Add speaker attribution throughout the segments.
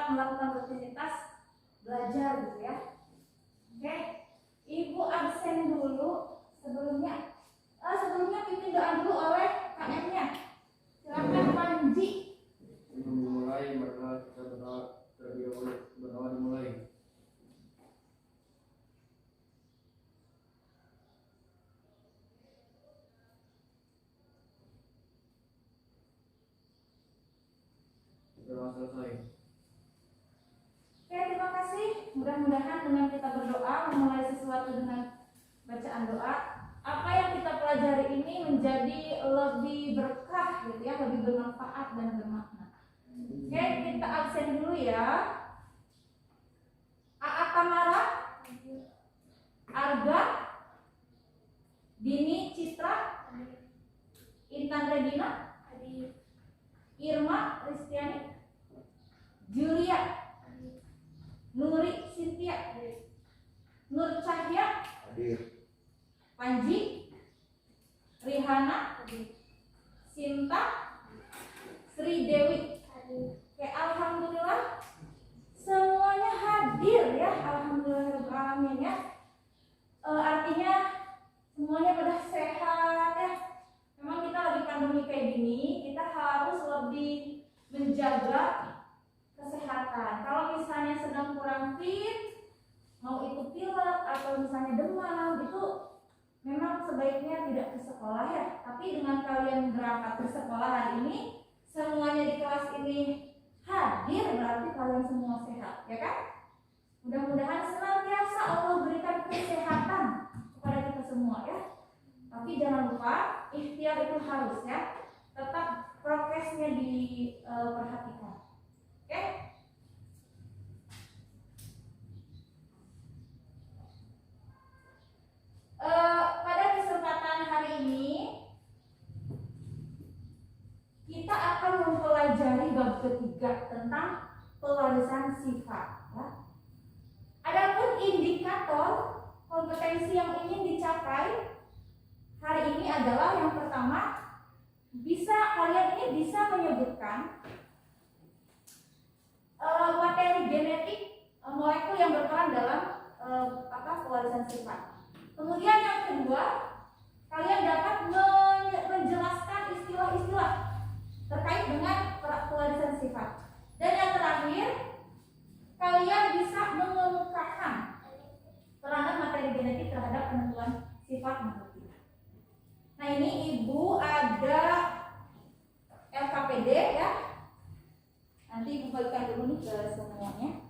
Speaker 1: tetap melakukan rutinitas belajar gitu ya. Oke, Ibu absen dulu sebelumnya. Sebelumnya pimpin doa dulu oleh KM-nya. Silakan Panji.
Speaker 2: Memulai maka kita berdoa terlebih dahulu. Berdoa dimulai. Doa selesai.
Speaker 1: Oke, terima kasih. Mudah-mudahan dengan kita berdoa memulai sesuatu dengan bacaan doa, apa yang kita pelajari ini menjadi lebih berkah gitu ya, lebih bermanfaat dan bermakna. Oke, kita absen dulu ya. AA Tamara, Arga, Dini Citra, Intan Regina, Irma Ristiani, Julia, Nuri Cynthia, Nur Cahya, Panji, Rihana, Sinta, Sri Dewi. Oke, alhamdulillah semuanya hadir ya, alhamdulillah ya. Artinya semuanya pada sehat ya. Memang kita lagi pandemi kayak gini, kita harus lebih menjaga kesehatan. Kalau misalnya sedang kurang fit, mau itu pilek atau misalnya demam, itu memang sebaiknya tidak ke sekolah ya. Tapi dengan kalian berangkat ke sekolah hari ini, semuanya di kelas ini hadir, berarti kalian semua sehat, ya kan? Mudah-mudahan senantiasa Allah berikan kesehatan kepada kita semua ya. Tapi jangan lupa ikhtiar itu harus ya. Tetap prokesnya diperhatikan. Oke? Pada kesempatan hari ini kita akan mempelajari bab ketiga tentang pewarisan sifat. Ya. Adapun indikator kompetensi yang ingin dicapai hari ini adalah yang pertama, kalian ini bisa menyebutkan materi genetik molekul yang berperan dalam pewarisan sifat. Kemudian yang kedua, kalian dapat menjelaskan istilah-istilah terkait dengan pewarisan sifat. Dan yang terakhir, kalian bisa mengemukakan peranan materi genetik terhadap penentuan sifat makhluk. Nah ini Ibu ada LKPD ya. Nanti Ibu bagikan dulu nih ke semuanya.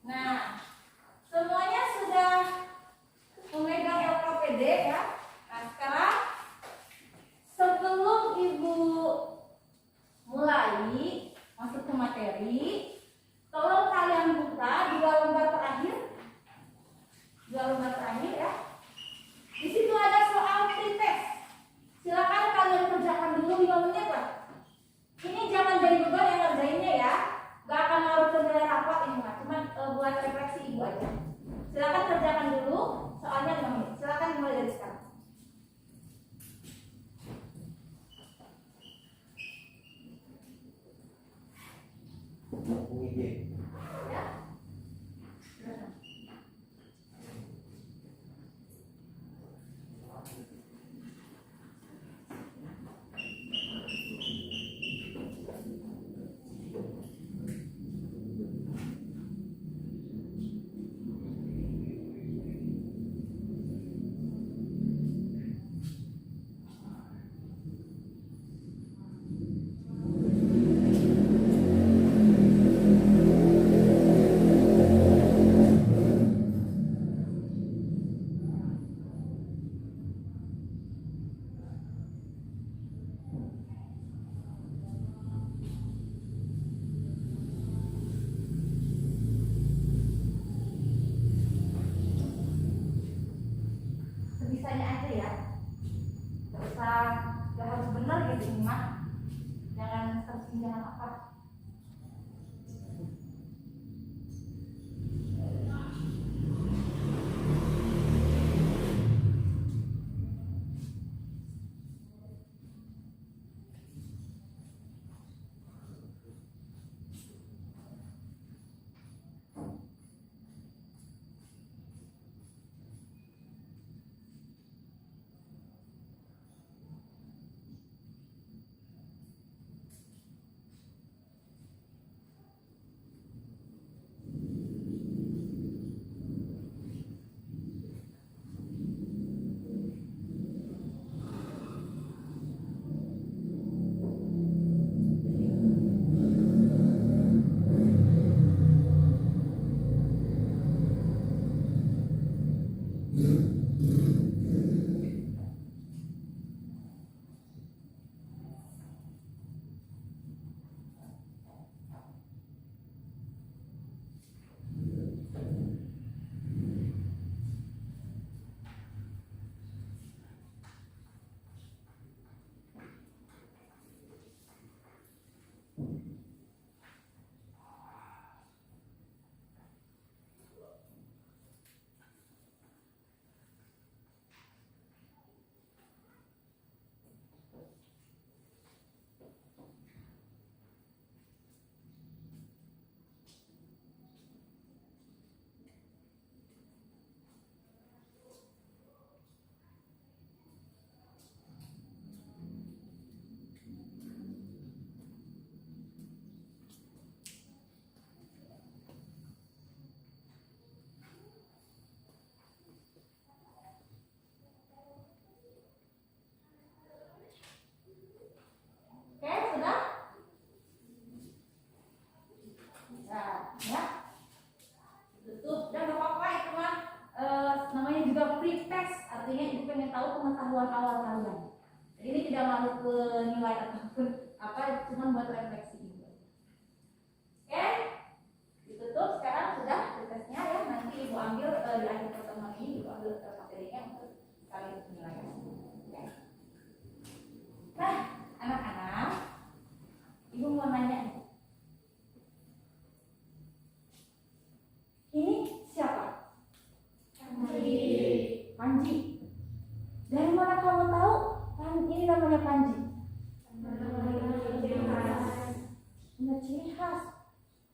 Speaker 1: Nah, semuanya sudah memegang LKPD ya. Nah, sekarang sebelum Ibu mulai masuk ke materi, tolong kalian buka dua lembar terakhir ya. Di situ ada soal pretest. Silakan kalian kerjakan dulu 5 menit lah. Ini jangan jadi beban yang ngerjainnya ya. Gak akan ngaruh ke nilai rapot ini mah, cuma buat refleksi Ibu aja. Silakan kerjakan dulu, soalnya 5 menit. Silakan mulai dari sekarang. Ya. pengetahuan awal kalian. Jadi ini tidak masuk ke nilai ataupun apa, cuma buat refleksi juga. Oke, ditutup. Sekarang sudah tesnya ya. Nanti ibu ambil di akhir pertemuan ini, ibu ambil materinya untuk kalian penilaian. Oke. Nah, anak-anak, ibu mau nanya nih. Ini siapa? Panji. Dari mana kamu tahu ini namanya Panji? Punya ciri khas.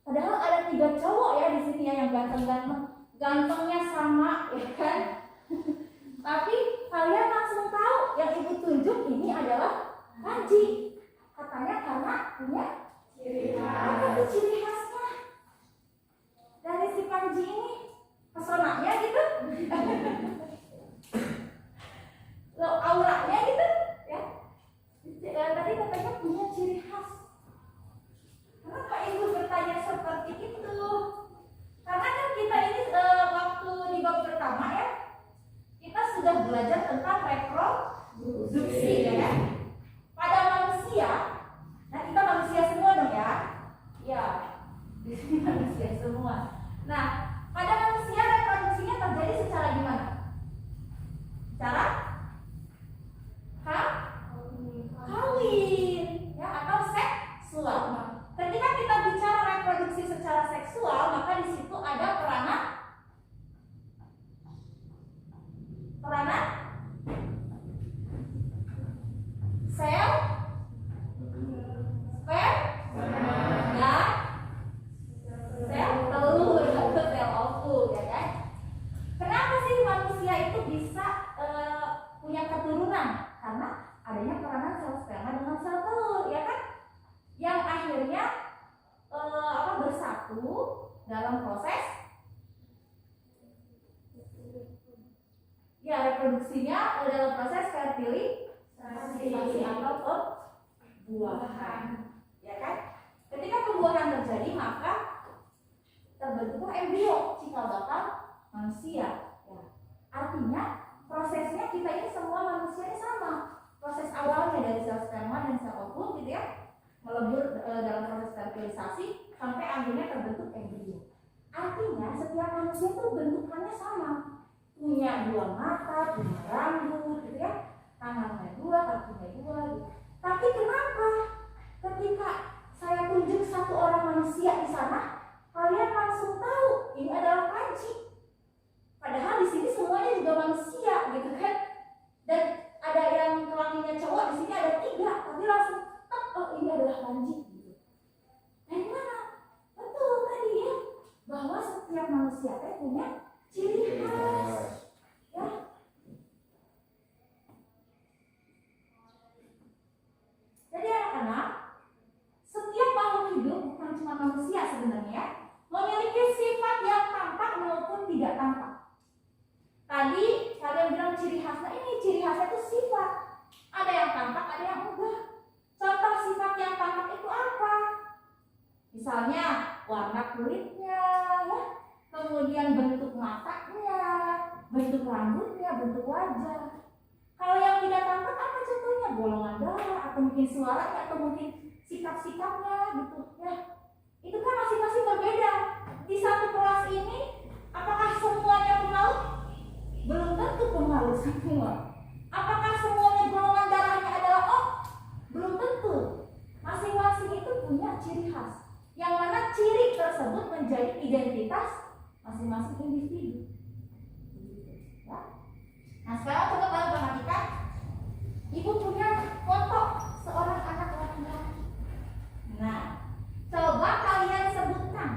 Speaker 1: Padahal ada 3 cowok ya di sini ya yang ganteng-ganteng, gantengnya sama ya kan? Tapi kalian langsung tahu yang ibu tunjuk ini adalah Panji. Katanya karena punya ciri khas. Apa tuh ciri khasnya? Dari si Panji ini pesonanya gitu. Lo auranya gitu ya. Tadi katanya punya ciri khas. Kenapa ibu bertanya seperti itu? Karena kan kita ini waktu di bab pertama ya, kita sudah belajar tentang reproduksi ya kan? Pada manusia, nah kita manusia semua dong ya. Ya, di sini manusia semua. Nah, pada manusia reproduksinya terjadi secara gimana? Cara kawin ya, atau seksual. Ketika kita bicara reproduksi secara seksual, maka di situ ada peranan sel, sperma, dan sel telur atau sel ovum ya kan? Kenapa sih manusia itu bisa punya keturunan? Karena adanya peranan sel sperma dengan sel telur ya kan? Yang akhirnya bersatu dalam proses ya reproduksinya dalam proses fertilisasi atau pembuahan ya kan? Ketika pembuahan terjadi maka terbentuklah embrio cikal bakal manusia ya. Artinya prosesnya kita ini semua manusia ini sama. Proses awalnya dari sel sperma dan sel ovum gitu ya, melebur dalam proses fertilisasi sampai akhirnya terbentuk embrio. Artinya setiap manusia itu bentukannya sama, punya 2 mata, punya rambut gitu ya, tangannya 2, kakinya 2 gitu. Tapi kenapa ketika saya tunjuk satu orang manusia di sana, kalian langsung tahu ini adalah Panji? Padahal di sini semuanya juga manusia gitu kan, dan ada yang kelaminnya cowok, di sini ada 3, tapi langsung oh ini adalah Panji gitu. Nah gimana? Betul tadi ya, bahwa setiap manusia punya ciri khas ya. Jadi anak-anak, setiap makhluk hidup bukan cuma manusia sebenarnya memiliki sifat yang tampak maupun tidak tampak. Tadi kalian bilang ciri khasnya, ini ciri khasnya itu sifat. Ada yang tampak, ada yang enggak. Contoh sifat yang tampak itu apa? Misalnya warna kulitnya, ya, kemudian bentuk matanya, bentuk rambutnya, bentuk wajah. Kalau yang tidak tampak apa contohnya? Golongan darah, atau mungkin suaranya, atau mungkin sikap-sikapnya gitu ya. Itu kan masing-masing berbeda. Di satu kelas ini, apakah semuanya pemalu? Belum tentu pemalu semua. Apakah semuanya golongan darahnya adalah O? Belum tentu. Masing-masing itu punya ciri khas, yang mana ciri tersebut menjadi identitas masing-masing individu. Ya. Nah sekarang coba kalian perhatikan, ibu punya foto seorang anak laki-laki. Nah, coba kalian sebutkan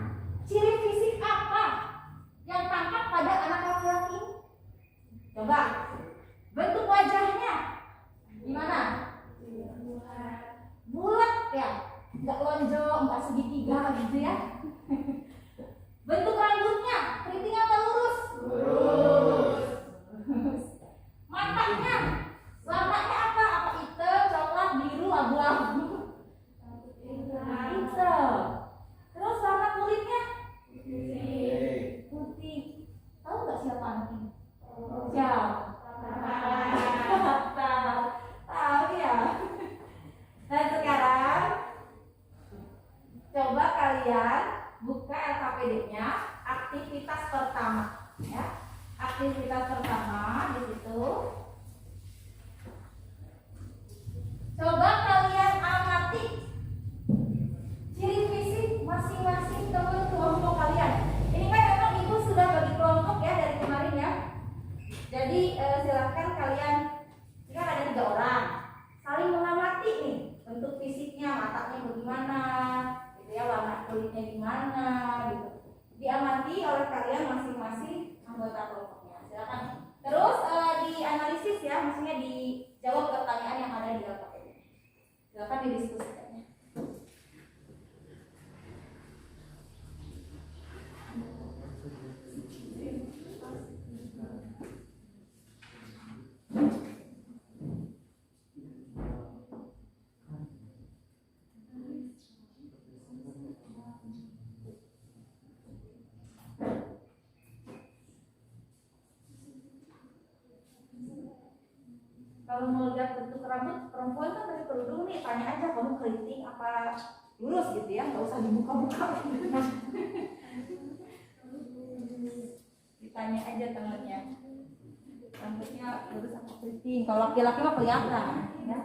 Speaker 1: ciri fisik apa yang tampak pada anak laki-laki ini. Coba, bentuk wajahnya gimana? Bulat ya, nggak lonjong, nggak segitiga gitu ya. Bentuk rambutnya keriting atau lurus? Lurus. Matanya warnanya apa? Apa hitam, coklat, biru, abu-abu? kalian buka LKPD-nya, aktivitas pertama, ya. Aktivitas pertama di situ. Coba kalian amati ciri fisik masing-masing teman kelompok kalian. Ini kan memang ibu sudah bagi kelompok ya dari kemarin ya. Jadi silahkan kalian, ini kan ada 3 orang, saling mengamati nih bentuk fisiknya, matanya bagaimana, gitu ya, warna kulitnya gimana, gitu. Diamati oleh kalian masing-masing anggota kelompoknya. Silakan. Terus dianalisis ya, maksudnya dijawab pertanyaan yang ada di LKPD. Silakan didiskusikannya. Kalau mau lihat bentuk rambut perempuan kan dari kerudung nih, tanya aja kamu keriting apa lurus gitu ya, nggak usah dibuka-buka. Ditanya aja temennya, rambutnya lurus apa keriting. Kalau laki-laki mah kelihatan, ya.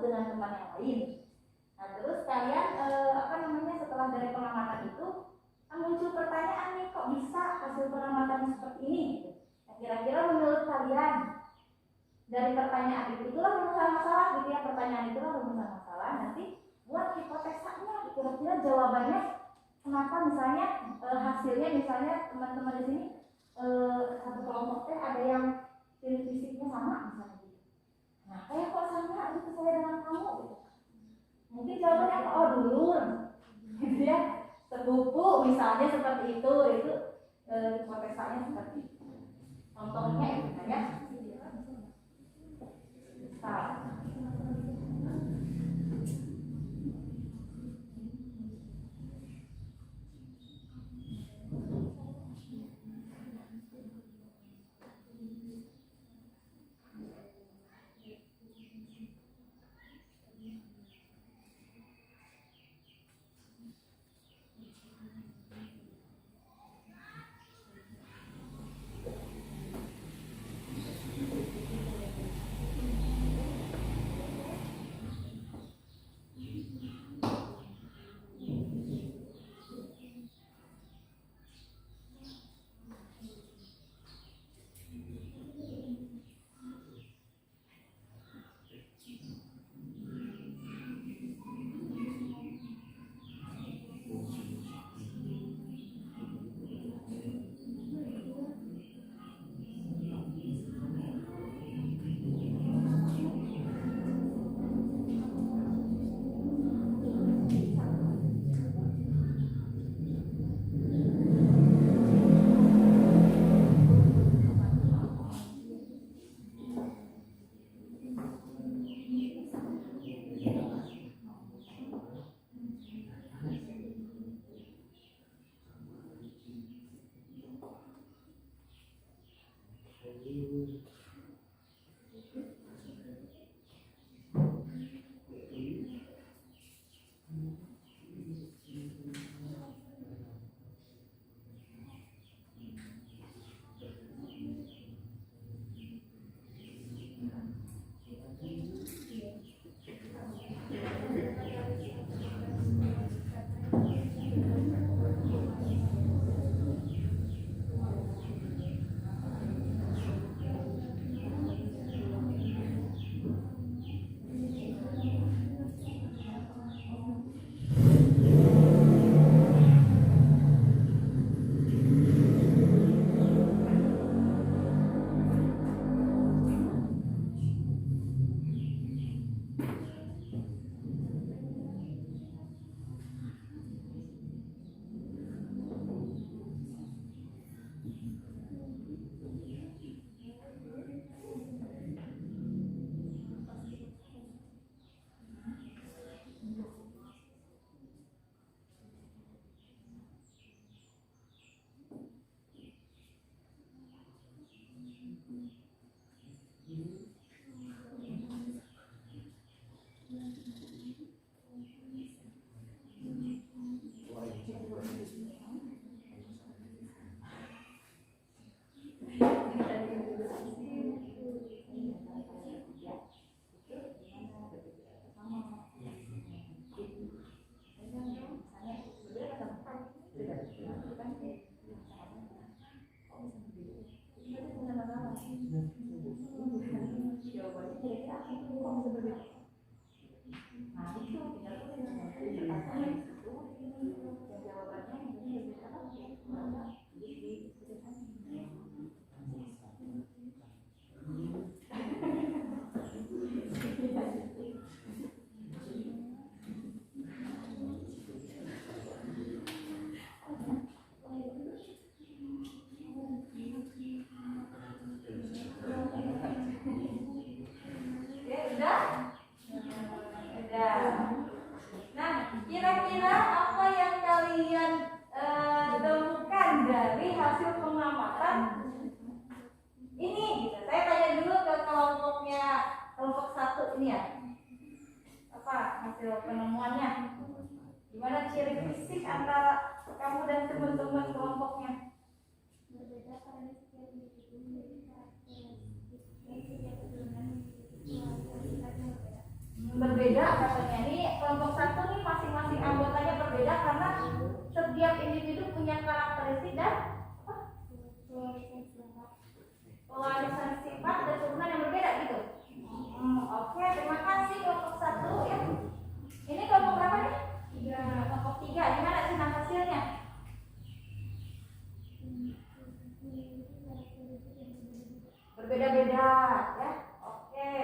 Speaker 1: dengan teman yang lain. Nah terus kalian setelah dari pengamatan itu muncul pertanyaan nih, kok bisa hasil pengamatan seperti ini? Nah, kira-kira menurut kalian dari pertanyaan itulah rumusan masalah gitu ya, pertanyaan itulah rumusan masalah. Nanti buat hipotesanya, kira-kira jawabannya kenapa misalnya hasilnya misalnya teman-teman di sini satu kelompok teh ada yang ciri fisiknya sama misalnya gitu. Nah kayak kok sama gitu saya dengan kamu gitu. Mungkin jawabannya apa? Oh dulur gitu ya, sepupu misalnya seperti itu hipotesanya seperti itu. Contohnya itu ya. Kira-kira apa yang kalian temukan dari hasil pengamatan ini? Gitu. Saya tanya dulu ke kelompok 1 ini ya. Apa hasil penemuannya? Gimana ciri fisik antara kamu dan teman-teman kelompoknya?
Speaker 3: Berbeda karena
Speaker 1: berbeda katanya. Ini kelompok satu nih masing-masing anggotanya berbeda karena setiap individu punya karakteristik dan pewarisan sifat dan turunan yang berbeda gitu. Oke, terima kasih kelompok satu ya. Ini kelompok berapa nih? Kelompok 3. Gimana sih hasilnya? Berbeda-beda ya. Oke.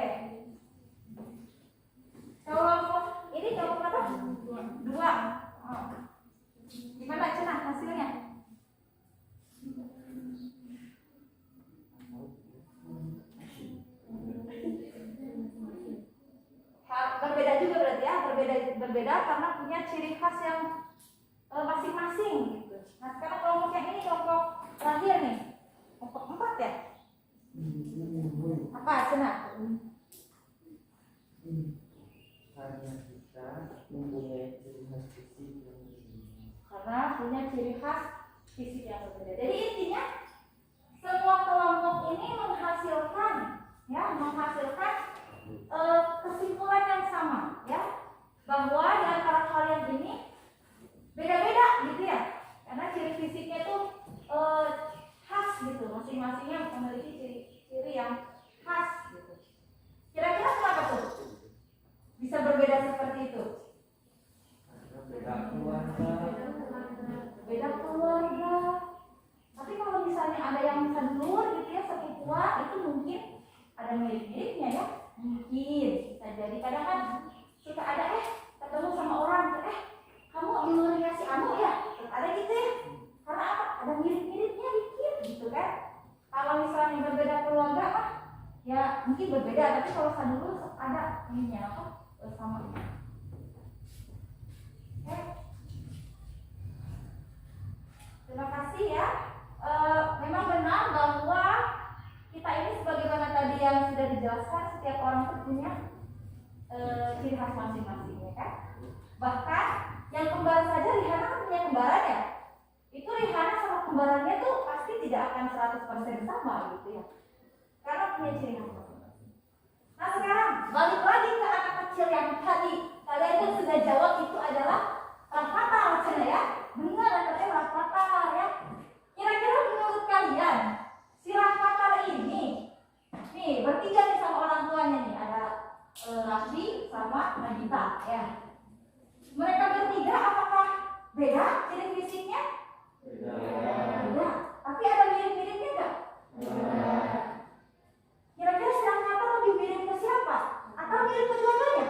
Speaker 1: Kelompok ini kelompok berapa? 2. Gimana Cenah hasilnya? Berbeda juga berarti ya, berbeda karena punya ciri khas yang masing-masing gitu. Nah sekarang kelompok yang ini kelompok terakhir nih, kelompok 4 ya. Apa Cenah?
Speaker 2: Karena kita mempunyai ciri khas fisik yang
Speaker 1: Karena punya ciri khas fisik yang berbeda. Jadi intinya semua kelompok ini menghasilkan kesimpulan yang sama ya, bahwa di antara kalian ini beda-beda gitu ya, karena ciri fisiknya itu khas gitu, masing-masingnya memiliki ciri-ciri yang khas gitu. Kira-kira kenapa tuh bisa berbeda seperti itu?
Speaker 2: karena beda keluarga.
Speaker 1: Beda keluarga. Tapi kalau misalnya ada yang sedulur gitu ya, sepupuan, itu mungkin ada mirip-miripnya ya. Mungkin bisa jadi kadang kan suka ada ketemu sama orang, kamu dulurnya si Anu ya, ada gitu ya. Karena apa? Ada mirip-miripnya dikit gitu kan. Kalau misalnya berbeda keluarga ya mungkin berbeda, tapi kalau sedulur ada ininya apa? Sama. Oke. Terima kasih ya. Memang benar bahwa kita ini sebagaimana tadi yang sudah dijelaskan, setiap orang itu punya ciri khas masing-masing ya kan. Bahkan yang kembar saja Rihana kan punya kembaran ya. Itu Rihana sama kembarannya tuh pasti tidak akan 100% sama gitu ya. Karena punya ciri khas masing-masing. Nah sekarang balik lagi ke anak kecil yang tadi. Kalian kan sudah jawab itu adalah rafathar macam ya. Benar katanya rafathar ya. Kira-kira menurut kalian si rafathar ini nih bertiga nih sama orang tuanya nih, ada Raffi sama Nagita ya. Mereka bertiga apakah beda ciri fisiknya? Beda. Tapi ada mirip-miripnya enggak? Kira-kira si rafathar lebih mirip ke siapa? Atau mirip kedua-duanya?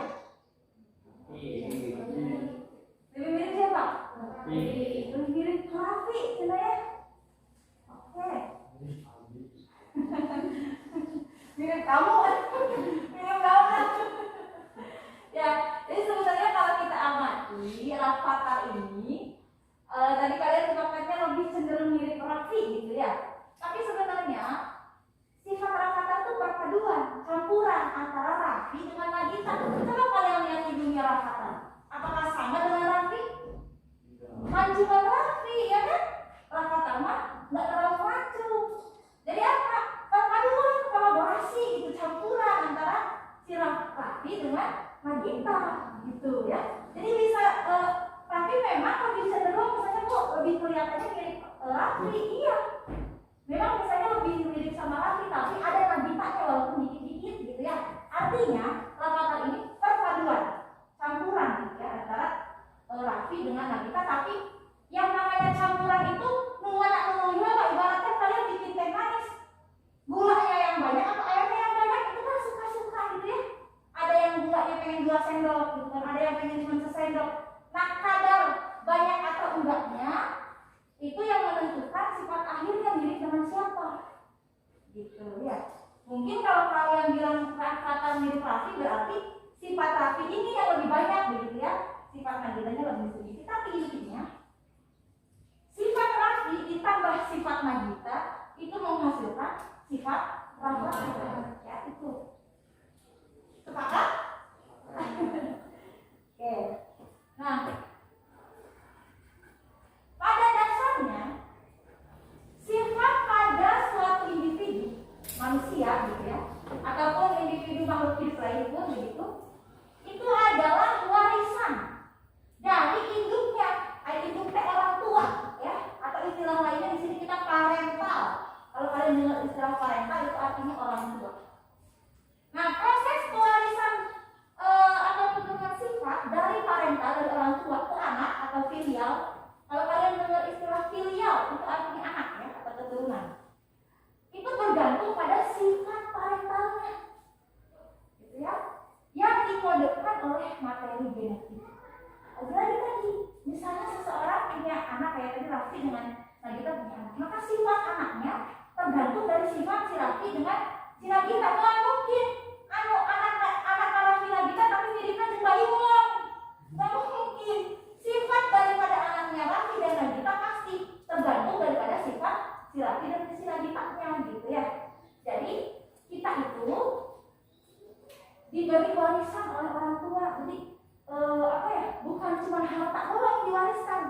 Speaker 1: Lebih mirip siapa? Lebih mirip Raffi, cina ya. Oke. Mirip kamu kan? Mirip kamu kan? Ya, jadi sebenarnya kalau kita amati rafathar ini, tadi kalian sepakatnya lebih cenderung mirip Raffi gitu ya. Tapi sebenarnya sifat rafathar itu perpaduan, campuran antara Raffi dengan Nagita. Coba kalian lihat hidungnya rafathar. Apakah sama dengan Raffi? Mancungan Raffi, ya kan? Rafathar mah nggak terlalu mancung. Jadi apa? Perpaduan, kolaborasi gitu, campuran antara si Raffi dengan Nagita gitu ya. Jadi bisa tapi memang lebih cenderung misalnya kok lebih kelihatannya mirip Raffi, iya. Memang misalnya lebih mirip sama Raffi, tapi ada Nagitanya walaupun dikit-dikit gitu ya. Artinya rafathar ini perpaduan, campuran gitu ya antara Raffi dengan Nagita. Tapi yang namanya campuran itu nunggu-nunggu lah, ibaratnya kalian bikin teh manis, gulanya yang banyak atau airnya yang banyak itu kan suka-suka gitu ya. Ada yang gulanya pengen 2 sendok gitu kan, ada yang pengen cuma sesendok. Nah kadar banyak atau enggaknya itu yang menentukan sifat akhirnya mirip dengan siapa gitu ya. Mungkin kalau kalian bilang kata mirip Raffi, berarti sifat Raffi ini yang lebih banyak begitu ya, sifat Nagitanya lebih sedikit. Tapi intinya sifat Raffi ditambah sifat Nagita itu menghasilkan sifat rafathar ya, itu sepakat? Oke. Nah, pada dasarnya sifat pada suatu individu manusia gitu ya, ataupun individu makhluk hidup lain pun begitu, itu genetik. Lagi misalnya seseorang punya anak kayak tadi Raffi dengan Nagita punya anak, maka sifat anaknya tergantung dari sifat si Raffi dengan si Nagita. Nggak mungkin anak Raffi Nagita tapi miripnya dengan Bayu Wong. Nggak mungkin. Sifat daripada anaknya Raffi dan Nagita pasti tergantung daripada sifat si Raffi dan si Nagitanya gitu ya. Jadi kita itu diberi warisan oleh orang tua. Jadi bukan cuma harta doang yang diwariskan.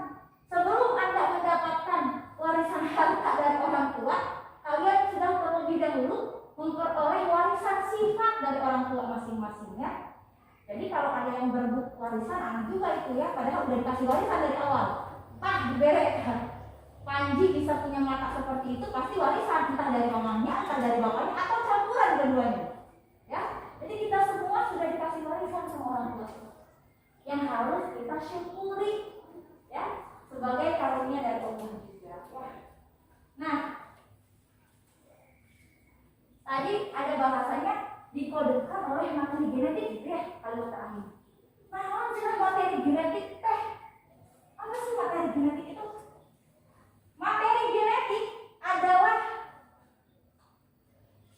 Speaker 1: Sebelum Anda mendapatkan warisan harta dari orang tua, kalian sudah terlebih dahulu memperoleh warisan sifat dari orang tua masing-masingnya. Jadi kalau ada yang berebut warisan, anak juga itu ya, padahal udah dikasih warisan dari awal. Pak, diberek. Panji bisa punya mata seperti itu, pasti warisan entah dari mamanya, entah dari bapaknya, atau campuran keduanya. Ya, jadi kita semua sudah dikasih warisan sama orang tua yang harus kita syukuri ya sebagai karunia dari Allah juga ya. Nah, tadi ada bahasanya dikodekan oleh materi genetik gitu ya kalimat terakhir. Nah, jelas materi genetik apa sih materi genetik itu? Materi genetik adalah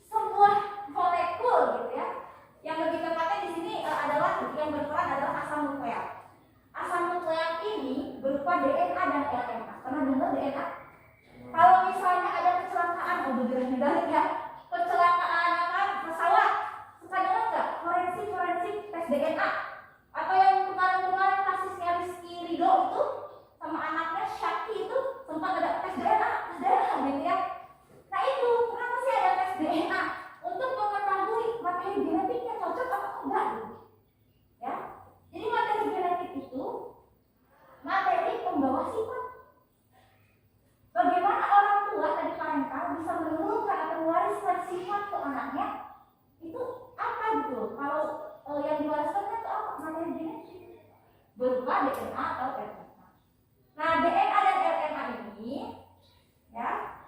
Speaker 1: sebuah molekul gitu ya. Yang lebih tepatnya di sini adalah yang berperan adalah asam nukleat. Asam nukleat ini berupa DNA dan RNA. Pernah dengar DNA? Kalau misalnya ada kecelakaan, ya, kecelakaan pesawat, suka dengar nggak? Forensik tes DNA. Atau yang kemarin-kemarin kasusnya Rizky Ridho itu sama anaknya Syaki itu sempat ada tes DNA gitu ya. Nah itu kenapa sih ada tes DNA? Untuk mengetahui materi genetiknya cocok atau enggak gitu. Ya. Jadi materi genetik itu materi pembawa sifat. Bagaimana orang tua tadi parental bisa menurunkan atau mewariskan sifat ke anaknya? Itu apa gitu? Kalau yang diwariskan itu apa? Materi genetik berupa DNA atau RNA. Nah, DNA dan RNA ini ya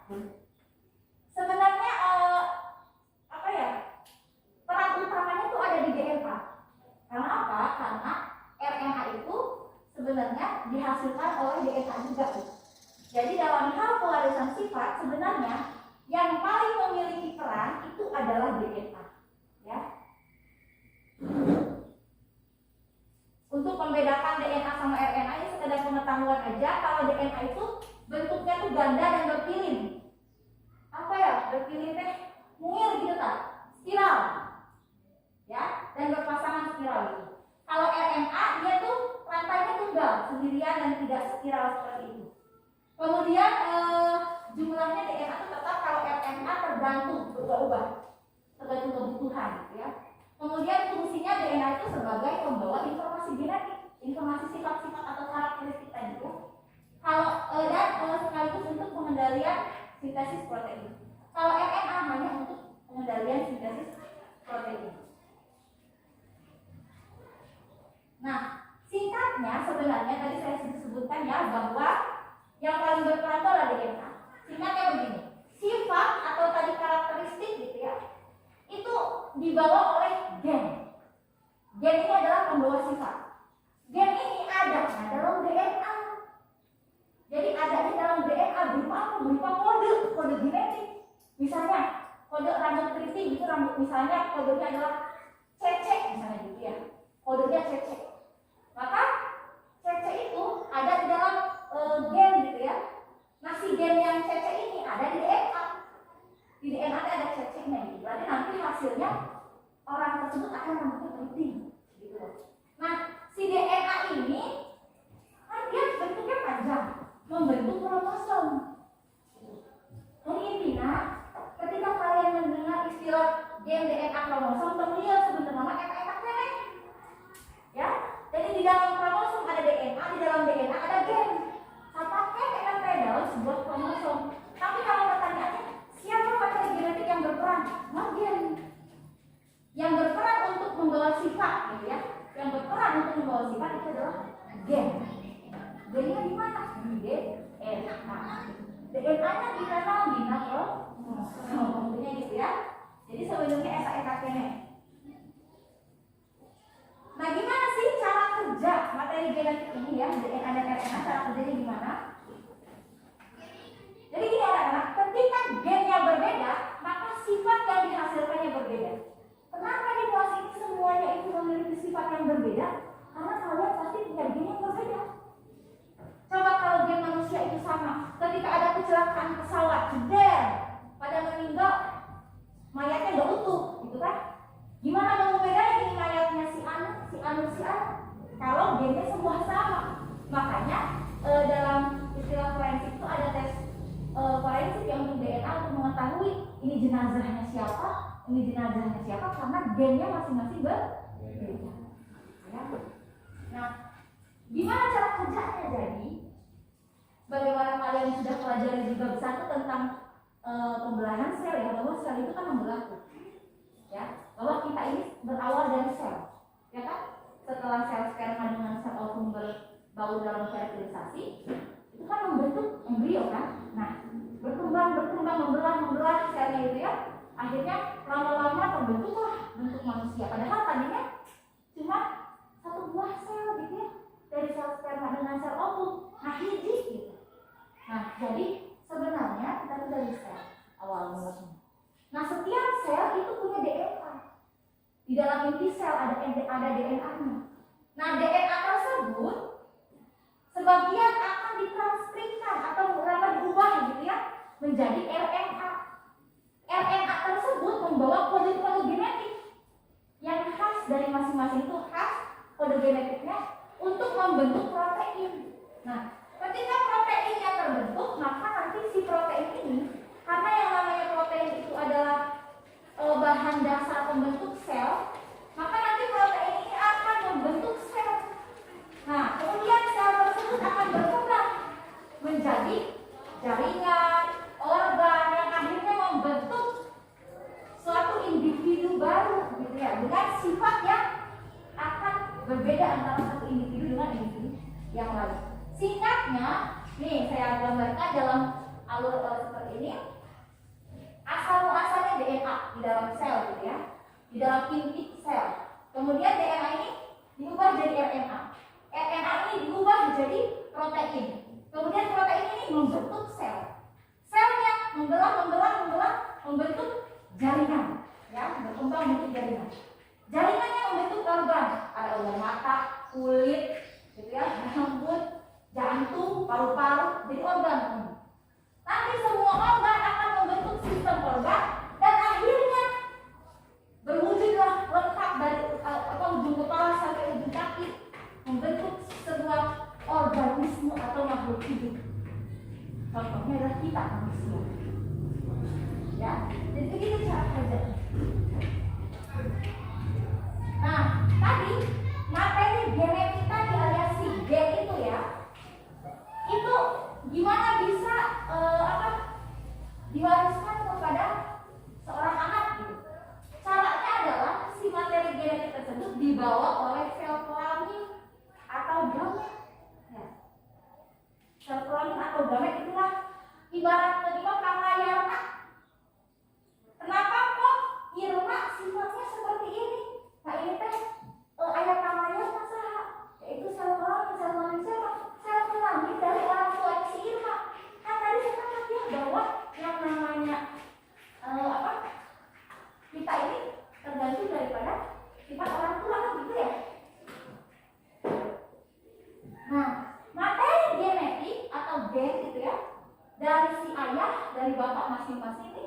Speaker 1: sebenarnya peran utamanya itu ada di DNA. Karena apa? Karena RNA itu sebenarnya dihasilkan oleh DNA juga. Jadi dalam hal pewarisan sifat sebenarnya yang paling memiliki peran itu adalah DNA. Ya. Untuk membedakan DNA sama RNA ini sekedar pengetahuan aja. Kalau DNA itu bentuknya tuh ganda dan berpilin. Apa ya? Berpilin teh mungil gitu tak? Spiral. Ya, dan berpasangan spiral itu. Kalau RNA dia tuh rantainya tunggal, sendirian dan tidak spiral seperti itu. Kemudian jumlahnya DNA itu tetap, kalau RNA tergantung berubah-ubah, tergantung kebutuhan, gitu ya. Kemudian fungsinya DNA itu sebagai pembawa informasi genetik, informasi sifat-sifat atau karakteristik tadi ya. Kalau dan sekaligus untuk pengendalian sintesis protein. Kalau RNA hanya untuk pengendalian sintesis protein. Nah, singkatnya sebenarnya tadi saya sebutkan ya bahwa yang paling berperan itu adalah DNA. Singkatnya begini, sifat atau tadi karakteristik gitu ya, itu dibawa oleh gen. Gen ini adalah pembawa sifat. Gen ini ada dalam DNA. Jadi ada di dalam DNA berupa apa? Berupa kode genetik. Misalnya kode rambut keriting itu rambut, misalnya kodenya adalah CC misalnya gitu ya. Kodenya CC. Maka CC itu ada di dalam gen gitu ya. Nah si gen yang CC ini ada di DNA. Di DNA ada CC-nya gitu. Berarti nanti hasilnya orang tersebut akan rambutnya keriting gitu. Nah si DNA ini kan dia bentuknya panjang, membentuk kromosom. Jadi intinya ketika kalian mendengar istilah gen DNA kromosom, temunya sebenarnya nama etak-etaknya nih. Ya, jadi di dalam kromosom ada DNA, di dalam DNA ada gen. Tampaknya kayak dalam sebuah kromosom. Tapi kalau pertanyaannya, siapa materi genetik yang berperan? Nah, gen. Yang berperan untuk membawa sifat, gitu ya. Yang berperan untuk membawa sifat itu adalah gen. Gennya di mana? Di DNA. DNA-nya di mana? Tentunya gitu ya. Jadi sebenarnya etak-etaknya. Nah, gimana sih cara kerja genetik ini ya, DNA dan RNA cara kerjanya gimana? Jadi gini anak-anak, ketika gennya berbeda, maka sifat yang dihasilkannya berbeda. Kenapa di kelas ini semuanya itu memiliki sifat yang berbeda? Karena kalian pasti punya gen yang berbeda. Coba kalau gen manusia itu sama, ketika ada kecelakaan pesawat, jeder, pada meninggal, mayatnya nggak utuh, gitu kan? Gimana mau membedain ini mayatnya si anu, si anu, si anu? Kalau gennya semua sama, makanya dalam istilah forensik itu ada tes forensik yang untuk DNA untuk mengetahui ini jenazahnya siapa, ini jenazahnya siapa, karena gennya masing-masing berbeda. Ya. Nah, gimana cara kerjanya jadi? Bagaimana kalian sudah pelajari juga besar tentang pembelahan sel ya, bahwa sel itu kan membelah, ya, bahwa kita ini berawal dari sel, ya kan? Setelah sel sperma dengan sel ovum berbaur dalam fertilisasi, itu kan membentuk embrio kan? Nah, berkembang, membelah selnya itu ya, akhirnya lama-lama terbentuklah bentuk manusia. Padahal tadinya cuma satu buah sel gitu ya, dari sel sperma dengan sel ovum, nah hiji gitu. Nah, jadi sebenarnya kita itu dari sel awal mulanya. Nah, setiap sel itu punya DNA. Di dalam inti sel ada DNA-nya. Nah, DNA tersebut sebagian akan ditranskripsikan atau diubah gitu ya menjadi RNA. RNA tersebut membawa kode-kode genetik yang khas dari masing-masing, itu khas kode genetiknya untuk membentuk protein. Nah, ketika proteinnya terbentuk, maka nanti si protein ini, karena yang namanya protein itu adalah bahan dasar pembentuk sel, maka nanti protein ini akan membentuk sel. Nah, kemudian sel tersebut akan berkembang menjadi jaringan, organ yang akhirnya membentuk suatu individu baru, gitu ya, dengan sifat yang akan berbeda antara satu individu dengan individu yang lain. Singkatnya, nih saya gambarkan dalam alur seperti ini. Asal muasalnya DNA di dalam sel gitu ya, di dalam inti sel. Kemudian DNA ini diubah jadi RNA. RNA ini diubah jadi protein. Kemudian protein ini membentuk sel. Selnya membentuk jaringan, ya, berkembang bentuk jaringan. Jaringannya membentuk organ. Ada organ mata, kulit, gitu ya, rambut, jantung, paru-paru, jadi organ. Nanti semua organ akan membentuk sistem organ dan akhirnya berwujudlah lengkap dari ujung kepala sampai ujung kaki, membentuk sebuah organisme atau makhluk hidup. Contohnya adalah kita manusia. Ya, jadi begitu cara kerja. Nah, tadi materi genetika alias gen itu ya, itu gimana bisa diwariskan kepada seorang anak gitu. Caranya adalah si materi genetik tersebut dibawa oleh sel kelamin atau gamet. Ya. Sel kelamin atau gamet itulah ibarat kakak Yarna. Kenapa kok Irma sifatnya seperti ini? Nah ini teh ayat namanya masalah, yaitu sel kelamin dari orang tua si Irma. Kan tadi saya katakan ya bahwa yang namanya kita ini tergantung daripada sifat orang tua kan gitu ya. Nah, materi genetik atau gen gitu ya, dari si ayah, dari bapak masing-masing ini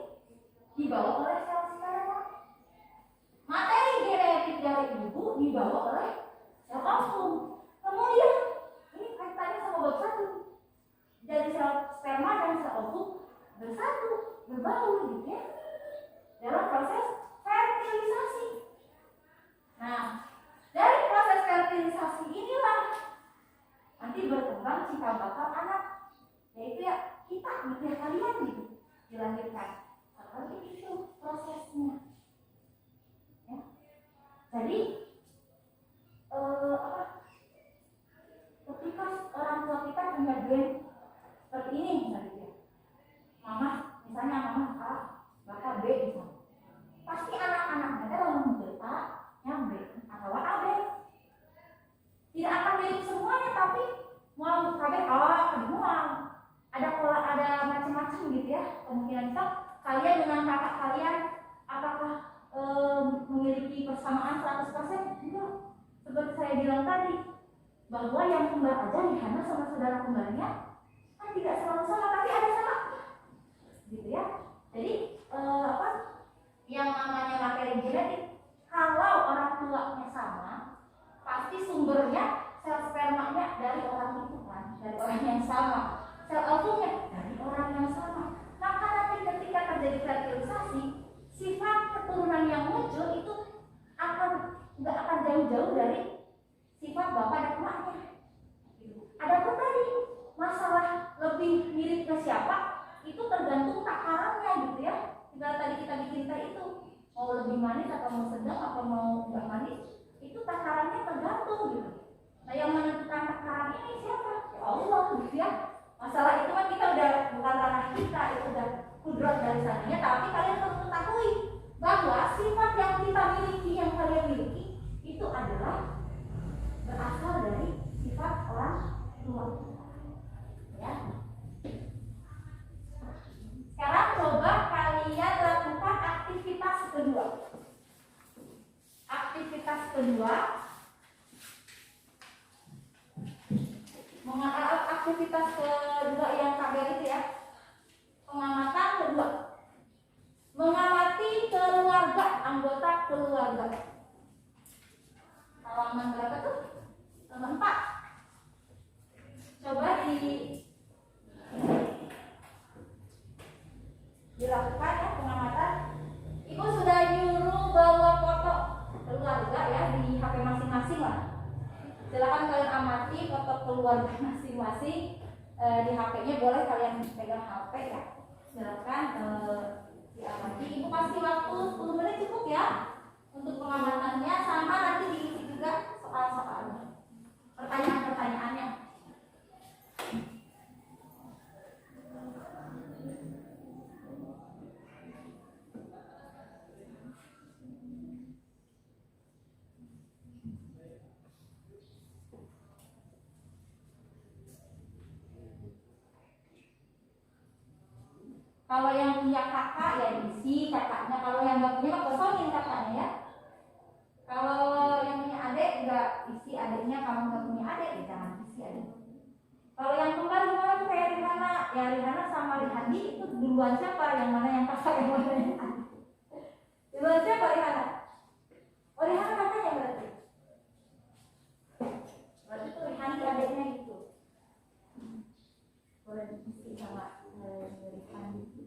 Speaker 1: dibawa oleh sel sperma. Materi genetik dari ibu dibawa oleh sel ovum. Kemudian ini kaitannya sama bab satu. Dari sel sperma dan sel ovum bersatu, berbaur gitu ya, dalam proses fertilisasi. Nah, dari proses fertilisasi inilah nanti berkembang cikal bakal anak, yaitu ya kita, gitu ya, kalian gitu dilahirkan. Seperti itu prosesnya. Ya. Jadi ketika orang tua kita punya gen seperti ini misalnya, misalnya mama A, bapak B misalnya, pasti anak-anaknya kalau menderita yang B atau AB tidak akan mirip semuanya, gitu ya. Kemungkinan besar kalian dengan kakak kalian apakah memiliki persamaan 100%? Enggak. Seperti saya bilang tadi, bahwa yang kembar aja Rihanna sama saudara kembarnya kan tidak selalu sama, tapi ada sama, gitu ya. Jadi yang namanya materi genetik, kalau orang tuanya sama, pasti sumbernya sel spermanya dari orang itu kan, dari orang yang sama. Sel ovumnya dari orang yang sama. Maka nanti ketika terjadi fertilisasi, sifat keturunan yang muncul itu nggak akan jauh-jauh dari sifat bapak dan emaknya. Adapun tadi masalah lebih mirip ke siapa, itu tergantung takarannya gitu ya. Jika tadi kita bikin teh itu mau lebih manis atau mau sedang atau mau nggak manis, itu takarannya tergantung gitu. Nah yang menentukan takaran ini siapa? Ya Allah gitu ya. Masalah itu kan kita udah bukan ranah kita, itu udah kudrat dari sananya. Tapi kalian perlu ketahui bahwa sifat yang kita miliki, yang kalian miliki, itu adalah berasal dari sifat orang tua. Ya. Sekarang coba kalian lakukan aktivitas kedua. Aktivitas kedua, aktivitas kedua yang KBR itu ya, pengamatan kedua, mengamati keluarga, anggota keluarga. Halaman berapa tuh? Halaman 4. Coba dilakukan ya pengamatan. Ibu sudah nyuruh bawa foto keluarga ya di HP masing-masing lah. Silakan kalian amati foto keluarga masing-masing di HP-nya, boleh kalian pegang HP ya. Silakan diamati. Ibu kasih waktu 10 menit cukup ya untuk pengamatannya, sama nanti diisi juga soal-soalnya, pertanyaan-pertanyaannya. Kalau yang punya kakak ya diisi kakaknya, kalau yang nggak punya kosongin kakaknya ya. Kalau yang punya adik juga isi adiknya, kalau nggak punya adik ya jangan isi adik. Kalau yang kembar gimana tuh kayak Rihanna? Ya Rihanna sama Rihandi itu duluan siapa? Yang mana yang kakak, yang mana yang adik? Duluan siapa Rihanna? Oh Rihanna kakaknya berarti. Berarti tuh Rihandi adiknya gitu. Boleh diisi sama Rihandi.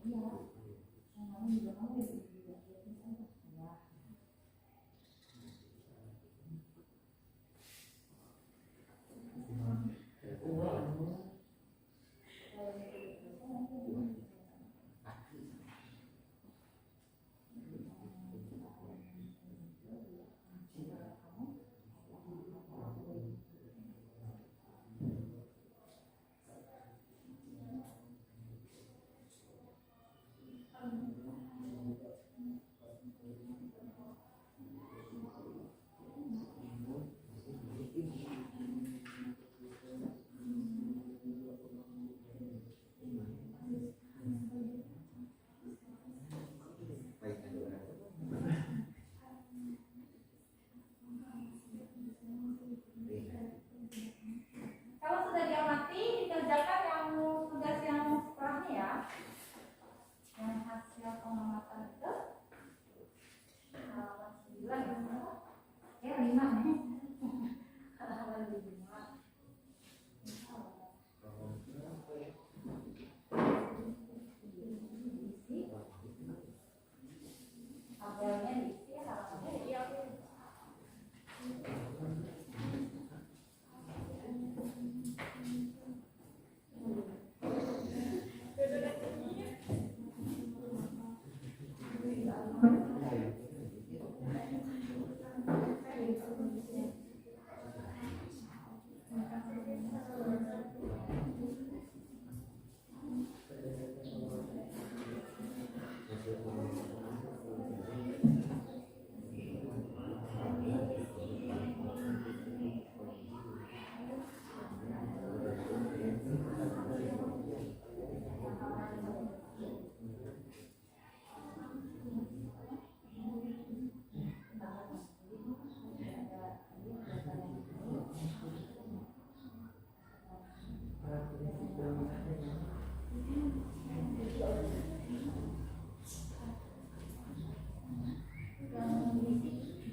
Speaker 1: Iya. Namanya juga kamu ya. Ya. Kalau sudah diamati, dikerjakan yang tugas yang setelahnya ya. Yang hasil pengamatan itu halaman 9 ya, 5 nih. Halaman 5. Tabelnya diisi, halamannya diambil.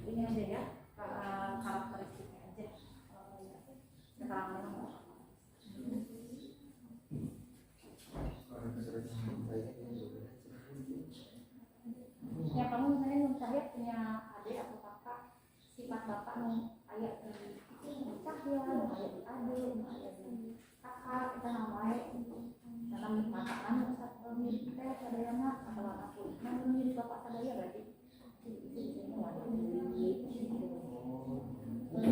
Speaker 1: Ini aja ya, karakteristiknya aja. Sekarang ya kamu misalnya Nur Cahya punya adik atau kakak, sifat bapak ayat di Cahya, ayat di adik, ayat di kakak, kita namanya dalam mata kan mirip teh sadayana atau anak kulit, nah mirip bapak sadaya berarti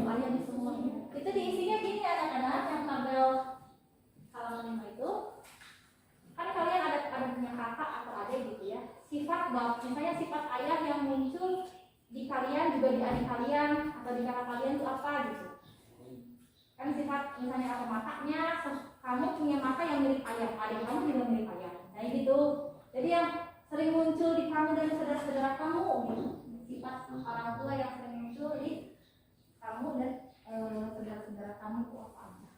Speaker 1: ayat di semua itu diisinya gini anak-anak yang tabel halaman 5 itu kan kalian ada punya kakak atau adik gitu ya, sifat bapak misalnya sifat ayah yang muncul di kalian juga di adik kalian atau di kakak kalian itu apa gitu kan, sifat misalnya apa matanya, kamu punya mata yang mirip ayah, adik kamu juga mirip ayah, nah gitu. Jadi yang sering muncul di kamu dan saudara-saudara kamu gitu, sifat orang tua yang sering muncul di kamu dan saudara-saudara kamu itu apa aja.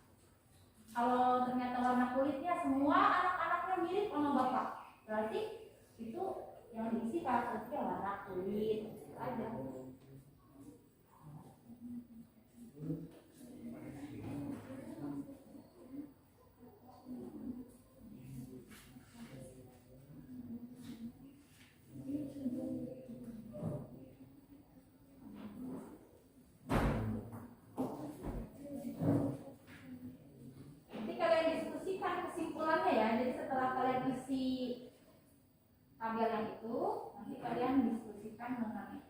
Speaker 1: Kalau ternyata warna kulitnya semua anak-anaknya mirip sama bapak, berarti itu yang diisi karakteristiknya warna kulit aja. Kesimpulannya ya, jadi setelah kalian isi tabel yang itu, nanti kalian diskusikan mengenai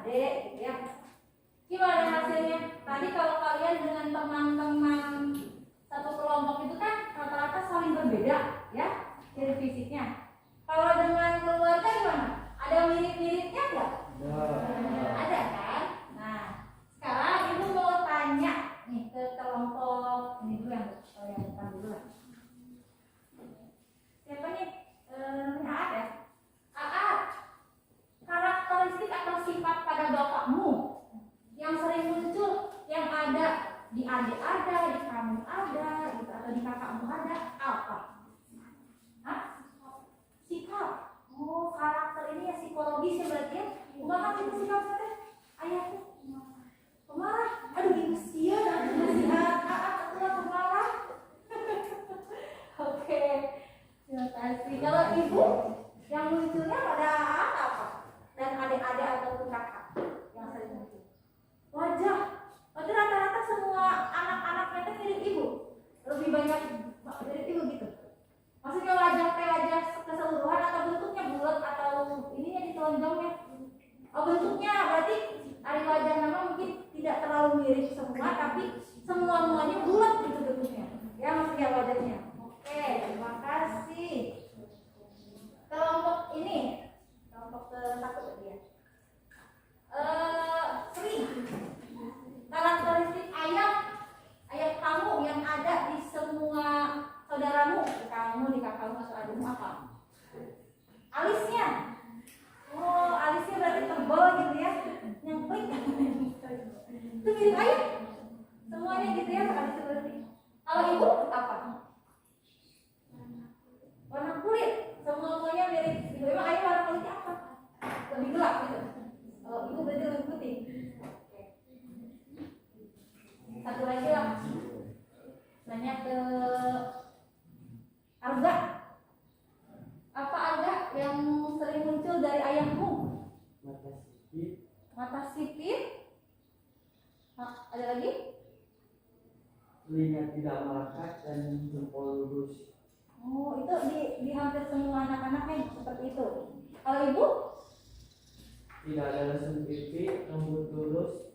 Speaker 1: adik gitu ya. Gimana hasilnya? Tadi kalau kalian dengan teman-teman satu kelompok itu kan rata-rata saling berbeda ya ciri fisiknya. Kalau dengan keluarga gimana? Ada mirip-miripnya nggak? Ada kan? Nah, sekarang ibu mau tanya nih ke kelompok ini dulu yang depan dulu lah. Siapa nih? Namanya Aat ya? Aat, karakteristik atau sifat pada bapakmu yang sering muncul, yang ada di adik ada, di kamu ada, gitu, atau di kakakmu ada, apa? Hah? Sikap. Oh, karakter ini ya psikologis ya berarti ya. Kumaha itu sikap saya? Ayahku pemarah. Aduh, ibu sia dan masih aku pemarah. Oke. Terima kasih. Kalau ibu yang munculnya pada apa? Dan adik-adik ataupun kakak yang sering muncul. Wajah. Berarti rata-rata semua anak-anaknya itu mirip ibu. Lebih banyak mirip ibu gitu. Maksudnya wajah keseluruhan atau bentuknya bulat atau ininya ditelanjangnya. Oh, bentuknya berarti dari wajah nama mungkin tidak terlalu mirip semua, tapi semuanya bulat gitu bentuknya. Ya maksudnya wajahnya. Oke, terima kasih. Kelompok ini, kelompok ke-1 tadi ya. Sri, karakteristik ayah kamu yang ada di semua saudaramu, di kamu, di kakakmu atau adikmu apa? Alisnya. Oh, alisnya berarti tebal gitu ya. Yang pelik. Itu mirip ayah. Semuanya gitu ya, alisnya berarti. Kalau ibu apa? Warna kulit. Semuanya mirip ibu. Emang ayah warna kulitnya apa? Lebih gelap gitu. Kalau ibu berarti lebih putih. Oke. Satu lagi lah. Nanya ke Arga. Apa Arga yang sering muncul dari ayahmu? Mata sipit. Ada lagi?
Speaker 2: Telinga tidak melekat dan jempol lurus.
Speaker 1: Oh, itu di hampir semua anak-anaknya seperti itu. Kalau ibu?
Speaker 2: Tidak ada lesung pipi, rambut lurus.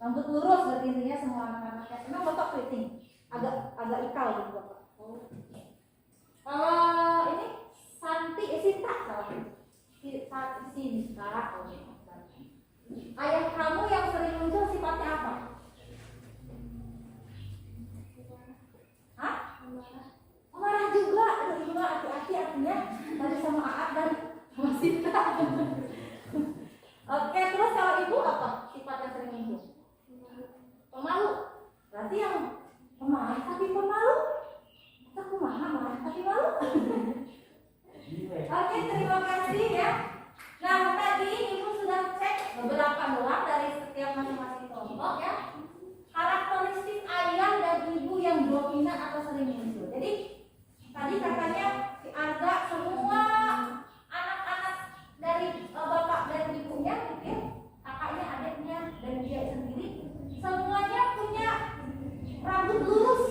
Speaker 1: Rambut lurus berarti intinya semua anak-anaknya. Emang bapak keriting? Agak ikal gitu bapak. Oh. Kalau ini Sinta salah. Sinta. Ayah kamu yang sering muncul sifatnya apa? Hah? Marah juga. Aduh, ibu hati-hati artinya tadi sama Aat dan sama Sinta. Oke, terus kalau ibu apa sifat yang sering muncul? Pemalu. Berarti yang pemarah tapi pemalu. Aku marah tapi malu. Oke, terima kasih ya. Nah, tadi ibu sudah cek beberapa doang dari setiap masing-masing kelompok ya. Karakteristik ayah dan ibu yang dominan atau sering muncul. Jadi tadi katanya si Arga semua anak-anak dari bapak dan ibunya gitu ya, kakaknya, adiknya dan dia sendiri semuanya punya rambut lurus.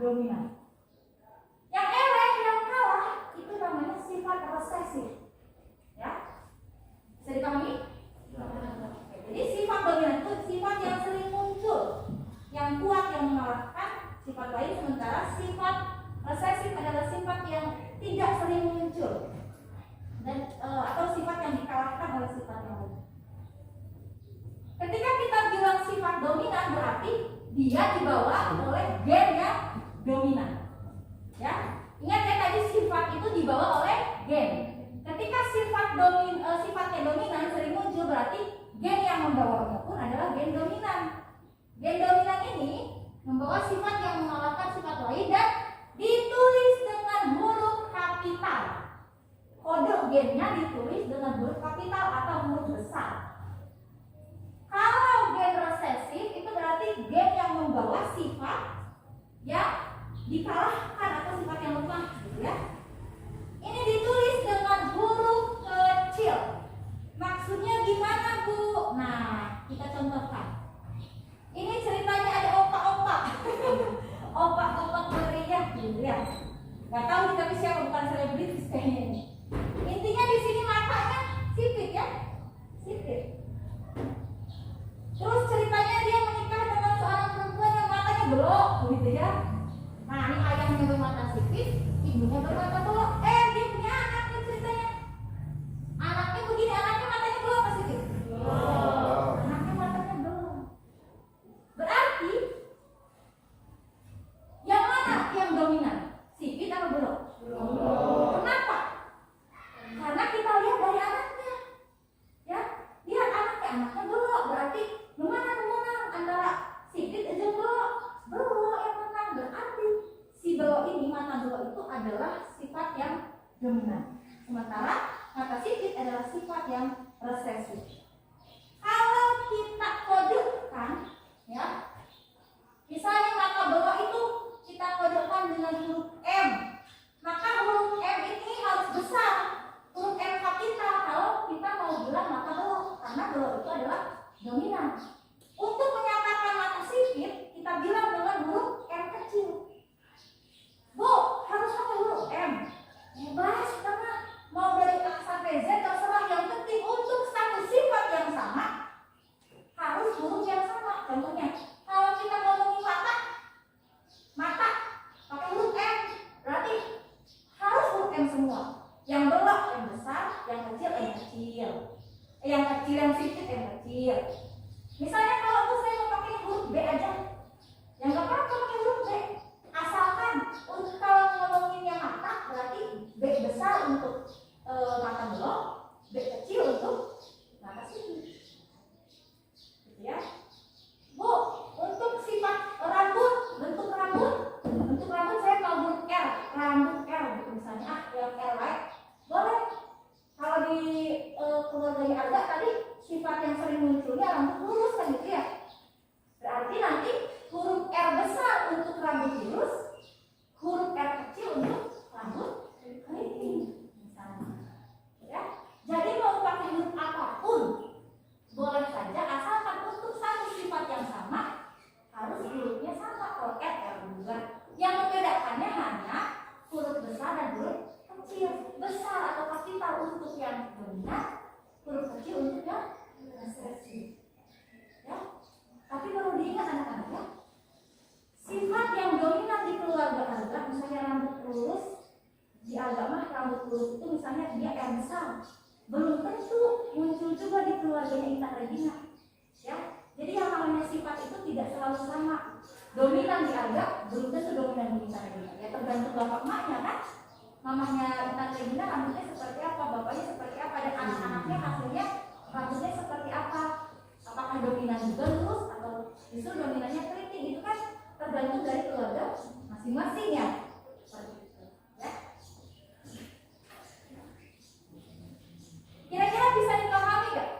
Speaker 1: dominan. Yang eleh, yang kalah itu namanya sifat resesif. Ya, bisa dipahami? Oke, jadi sifat dominan itu sifat yang sering muncul, yang kuat, yang mengalahkan sifat lain, sementara sifat resesif adalah sifat yang tidak sering muncul dan atau sifat yang dikalahkan oleh sifat yang lain. Ketika kita bilang sifat dominan berarti dia dibawa oleh gen yang dominan. Ya, ingat ya tadi sifat itu dibawa oleh gen. Ketika sifatnya dominan sering muncul berarti gen yang membawanya pun adalah gen dominan. Gen dominan ini membawa sifat yang mengalahkan sifat lain dan ditulis dengan huruf kapital. Kode gennya ditulis dengan huruf kapital atau huruf besar. Kalau gen resesif itu berarti gen yang membawa sifat yang dikalahkan atau sifat yang lemah, gitu ya. Ini ditulis dengan huruf kecil. Maksudnya gimana, Bu? Nah, kita contohkan. Ini ceritanya ada opak-opak. Opak-opak meriah gitu ya. Gak tahu nih tapi siapa, bukan selebritis kayaknya ini. Intinya di sini matanya sipit ya. Sipit. Terus ceritanya dia menikah dengan seorang perempuan yang matanya belok gitu ya. Nah, ini ayahnya bermata sipit, ibunya bermata belok. Dia punya anak nih ceritanya. Anaknya begini, anaknya matanya belok apa sipit? Anaknya matanya belok. Berarti yang mana yang dominan? Sipit apa belok? Kenapa? Karena kita lihat dari anaknya. Ya, lihat anaknya belok. Berarti mana menang antara sipit dan belok? Belok yang menang. Berarti si belok ini, mata belok itu adalah sifat yang dominan. Sementara mata sipit adalah sifat yang resesif. Kalau kita kodekan, ya, misalnya mata belok itu kita kodekan dengan huruf M, maka huruf M ini harus besar, huruf M kapital kalau kita mau bilang mata belok, karena belok itu adalah dominan. Untuk menyatakan mata sipit, kita bilang dengan huruf M kecil. Bu, harus pakai huruf M. Bebas, karena mau dari A sampai Z terserah, yang penting untuk satu sifat yang sama harus huruf yang sama. Contohnya, kalau kita ngomongin mata pakai huruf M, berarti harus huruf M semua. Yang belok yang besar, yang kecil yang kecil. Yang sipit yang kecil. Misalnya kalau tuh saya mau pakai huruf B aja, yang nggak apa-apa pakai huruf B. Asalkan untuk kalau ngomonginnya mata, berarti B besar untuk mata belok, B kecil untuk mata sipit. Gitu ya. Bu, untuk sifat rambut, bentuk rambut saya mau huruf R, rambut R gitu misalnya, yang R right, boleh. Kalau di keluarganya Arga tadi sifat yang sering munculnya rambut lurus kan gitu ya. Berarti nanti huruf R besar untuk rambut lurus, huruf R kecil untuk rambut keriting misalnya. Ya. Jadi mau pakai huruf apapun boleh saja, asalkan untuk satu sifat yang sama harus hurufnya sama. Kalau R juga. Yang membedakannya hanya huruf besar dan huruf kecil. Besar atau kapital untuk yang dominan, huruf kecil untuk yang resesif. Ya. Tapi perlu diingat anak-anak ya, sifat yang dominan di keluarga Arga, misalnya rambut lurus, di agama rambut lurus itu misalnya dia R besar, belum tentu muncul juga di keluarganya Intan Regina. Ya, jadi yang namanya sifat itu tidak selalu sama. Dominan di Arga belum tentu dominan di Intan Regina. Ya tergantung bapak emaknya kan. Mamahnya Intan Regina rambutnya seperti apa, bapaknya seperti apa, dan anak-anaknya hasilnya rambutnya seperti apa. Apakah dominan juga lurus atau justru dominannya keriting, itu kan tergantung dari keluarga masing-masing ya. Seperti itu, ya. Kira-kira bisa dipahami gak?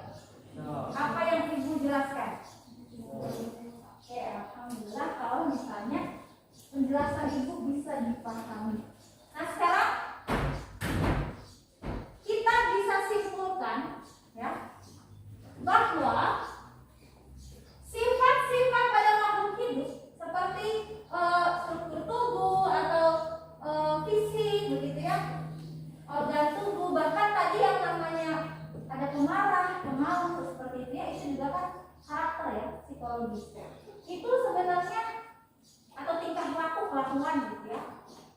Speaker 1: Apa yang Ibu jelaskan? Oke, alhamdulillah kalau misalnya penjelasan Ibu bisa dipahami. Nah sekarang kita bisa simpulkan ya bahwa sifat-sifat pada makhluk hidup seperti struktur tubuh, pemalu seperti itu ya, itu juga kan karakter ya, psikologis ya. Itu sebenarnya atau tingkah laku kelakuan gitu ya.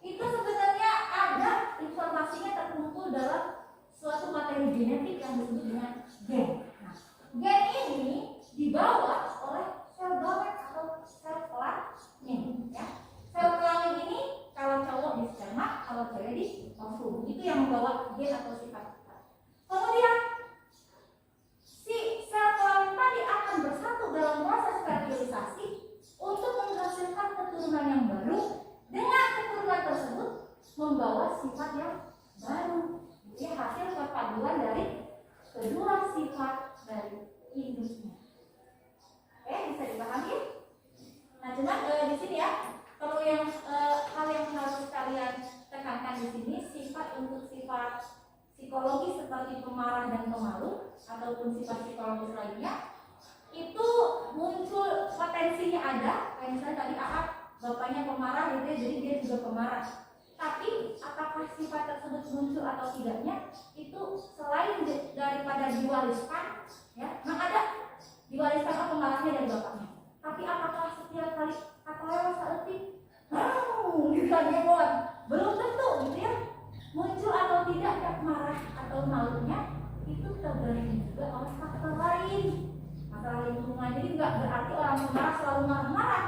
Speaker 1: Itu sebenarnya ada informasinya terkumpul dalam suatu materi genetik yang disebut dengan gen. Nah, gen ini dibawa oleh sel gamet atau sel kelamin ya. Sel kelamin ini kalau cowok di sperma, kalau cewek di ovum. Itu yang membawa gen atau sifat. Kemudian si sel kelamin tadi akan bersatu dalam proses fertilisasi untuk menghasilkan keturunan yang baru. Dengan keturunan tersebut membawa sifat yang baru. Jadi hasil perpaduan dari kedua sifat dari induknya. Oke, bisa dipahami? Nah, cuman di sini ya, perlu yang hal yang harus kalian tekankan di sini, sifat untuk sifat psikologis seperti pemarah dan pemalu ataupun sifat psikologis lainnya itu muncul potensinya ada. Kayak misalnya tadi bapaknya pemarah gitu ya, jadi dia juga pemarah. Tapi apakah sifat tersebut muncul atau tidaknya itu selain daripada diwariskan ya, memang ada diwariskan pemarahnya dari bapaknya. Tapi apakah setiap kali lewat saat itu ditanya buat belum tentu gitu ya, muncul atau tidaknya marah atau malunya itu tergantung juga oleh faktor lain, masalah lingkungan. Jadi nggak berarti orang pemarah selalu marah-marah,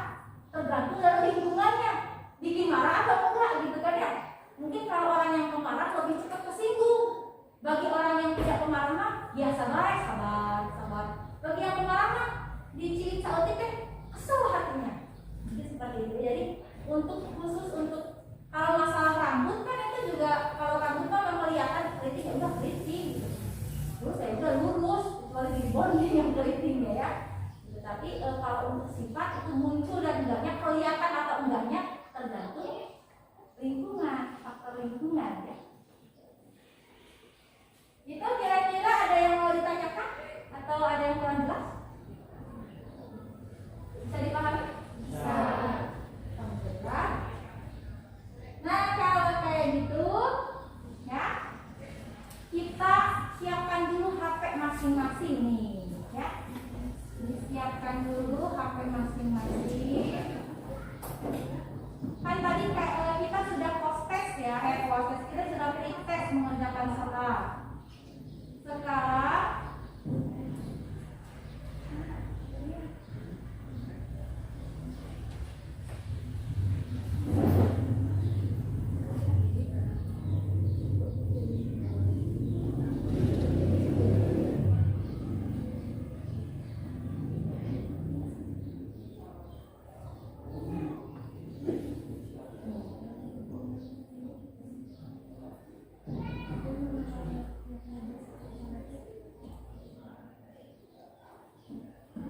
Speaker 1: tergantung dari lingkungannya bikin marah atau enggak gitu kan ya. Mungkin kalau orang yang pemarah lebih cepat kesinggung, bagi orang yang tidak pemarah mah biasa baik, sabar. Bagi yang pemarah mah dicilin saotik kesel hatinya. Mungkin seperti itu. Jadi khusus untuk kalau masalah rambut kan itu juga, kalau rambut kan kelihatan keriting ya udah keriting gitu. Terus ya udah lurus, kecuali di body yang keritingnya ya. Tapi kalau untuk sifat itu muncul dan enggaknya, kelihatan atau enggaknya tergantung lingkungan, faktor lingkungan ya. Itu kira-kira ada yang mau ditanyakan atau ada yang kurang jelas? Bisa dipahami? Bisa. Alhamdulillah. Nah, kalau kayak gitu ya, kita siapkan dulu HP masing-masing nih ya. Disiapkan dulu HP masing-masing. Kan tadi kita sudah post test ya, kita sudah pre-test mengerjakan soal. Sekarang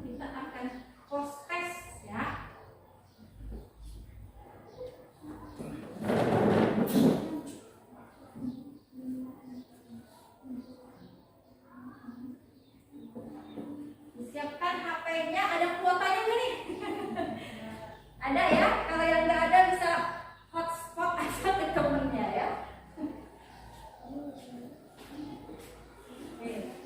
Speaker 1: kita akan post test ya. Siapkan HP-nya, ada kuotanya nggak nih? Ada ya, kalau yang nggak ada bisa hotspot aja ke temennya ya. Oke.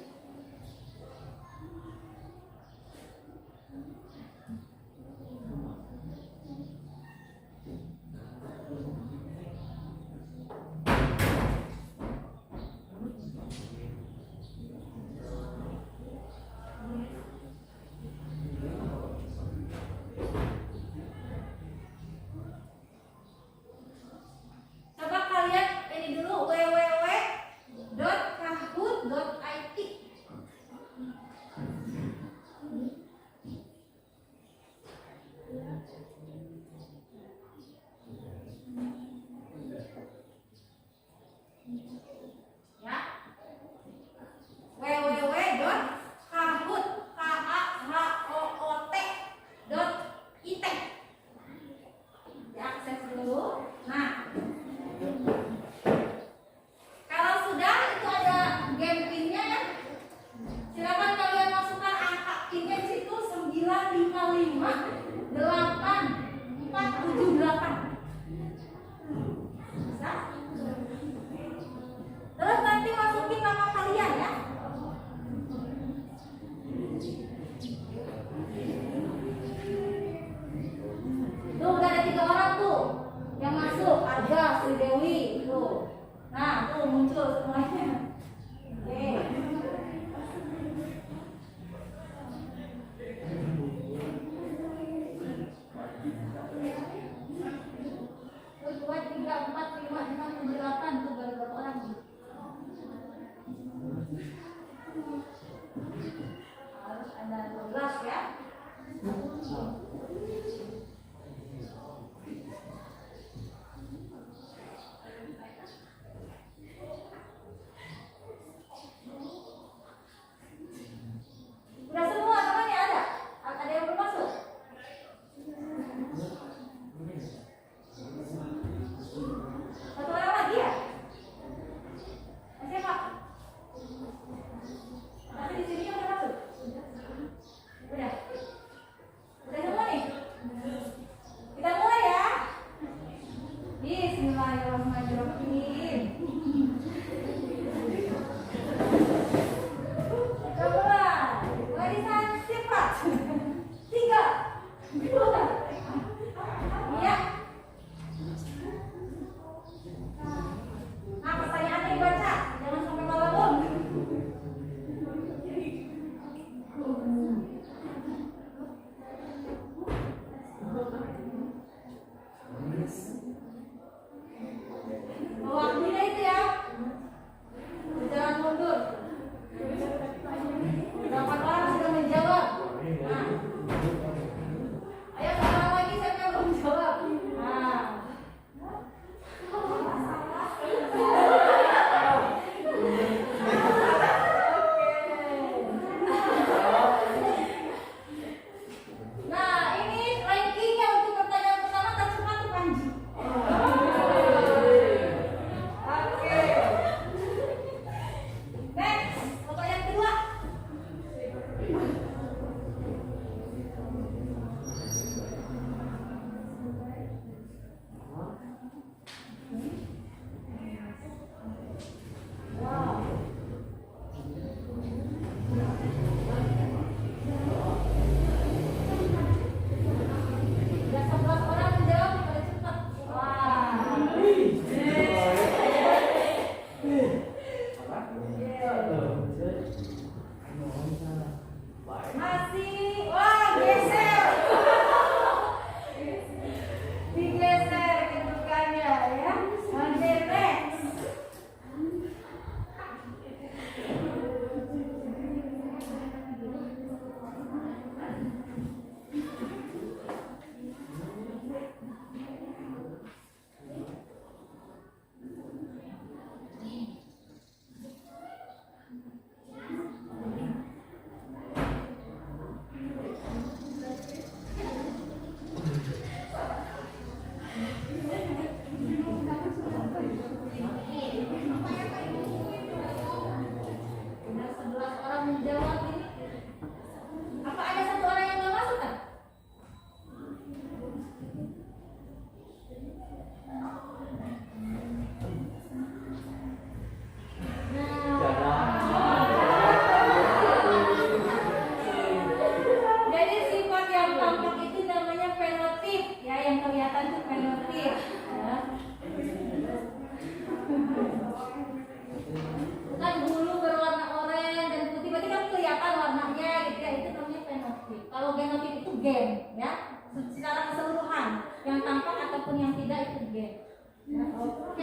Speaker 1: Kalau genotipe itu gen, ya, secara keseluruhan, yang tampak ataupun yang tidak itu gen. Ya, oke,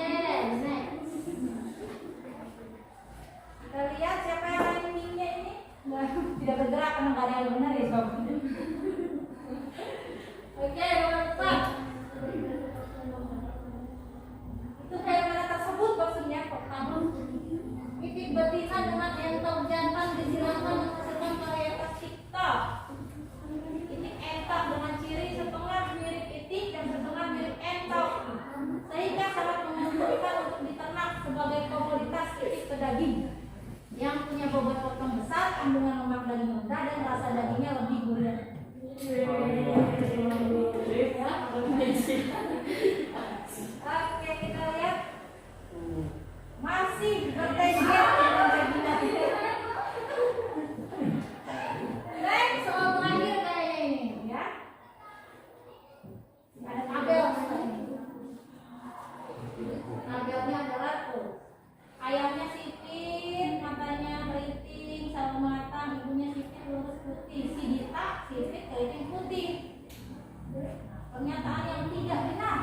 Speaker 1: next. Kita lihat siapa yang rankingnya ini. Tidak bergerak karena nggak ada yang benar ya sob. Oke, nomor 4. Itu kayak mana tersebut maksudnya kok kamu? Itik betina dengan entok jantan disilangkan menghasilkan varietas cipta. Itik entok dengan ciri setengah mirip itik dan setengah mirip entok, sehingga sangat menguntungkan untuk diternak sebagai komoditas itik pedaging yang punya bobot potong besar, kandungan lemak daging rendah, dan rasa dagingnya lebih gurih. Oke, kita lihat masih bertengger dengan daging. Next, soal terakhir kayaknya ini, ya. Ada tabel ini. Tabelnya adalah tuh. Ayamnya sipit, matanya keriting, sama matang, ibunya sipit, lurus putih. Si Dita sipit, keriting putih. Pernyataan yang tidak benar.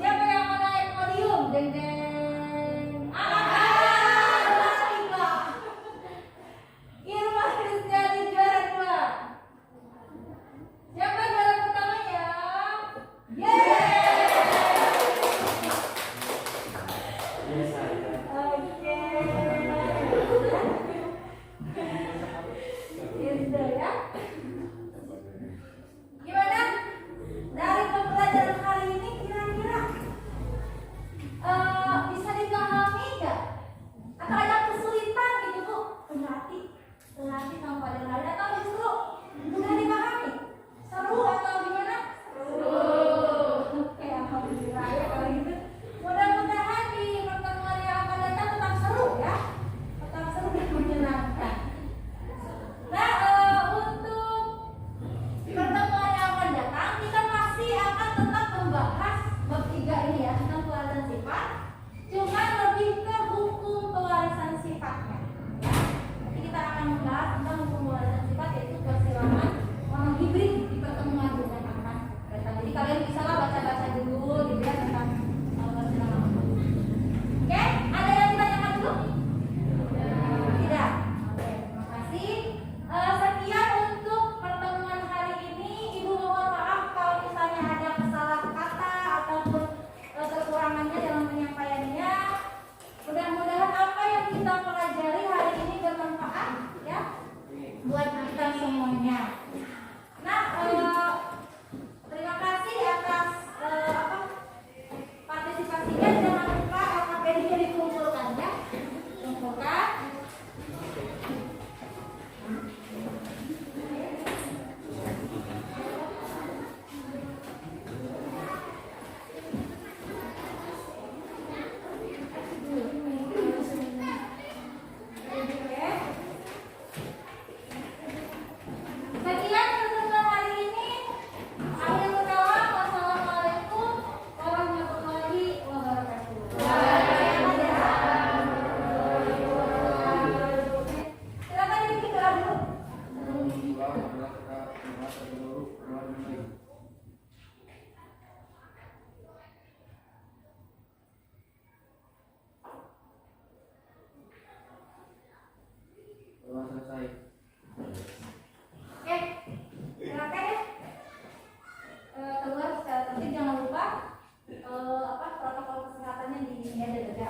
Speaker 1: Siapa yang mau naik podium? Deng deng. Irma Kristiani juara 2. Siapa juara pertamanya? Yeay. Oke. Gitu ya. Gimana? Dari pembelajaran hari ini kira-kira bisa dipahami nggak? Atau ada kesulitan gitu Bu? Berarti kamu pada lari atau justru mudah dipahami? Seru atau gimana? Seru. Oke, alhamdulillah ya kalau gitu. Mudah-mudahan di pertemuan yang akan datang tetap seru ya. Tetap seru dan menyenangkan. Nah, untuk pertemuan yang akan datang kita masih akan tetap membahas bab 3 ini ya, tentang pewarisan sifat. Cuma lebih ke hukum pewarisan sifatnya. Ya. Nanti kita akan membahas tentang hukum pewarisan sifat, yaitu persilangan monohibrid di pertemuan yang akan datang. Jadi kalian bisa lah baca-baca dulu gitu ya tentang persilangan. Oke, ada yang ditanyakan dulu? Tidak. Oke, terima kasih. Sekian untuk pertemuan hari ini. Ibu mohon maaf kalau misalnya ada kesalah kata ataupun kekurangannya dalam penyampaiannya. Mudah-mudahan apa yang kita pelajari hari ini bermanfaat ya buat kita semuanya. Nah, terima kasih atas partisipasinya. Jangan lupa LKPD-nya dikumpulkan ya. Kumpulkan. Sekian pertemuan hari ini. Akhirul kalam. Wassalamualaikum warahmatullahi wabarakatuh. Silakan dibikin doa dulu.
Speaker 2: Alhamdulillah, adalah kita merasa dulu melalui telah selesai.
Speaker 1: Oke, silakan ya. Keluar secara tertib, jangan lupa protokol kesehatannya di meja jaga.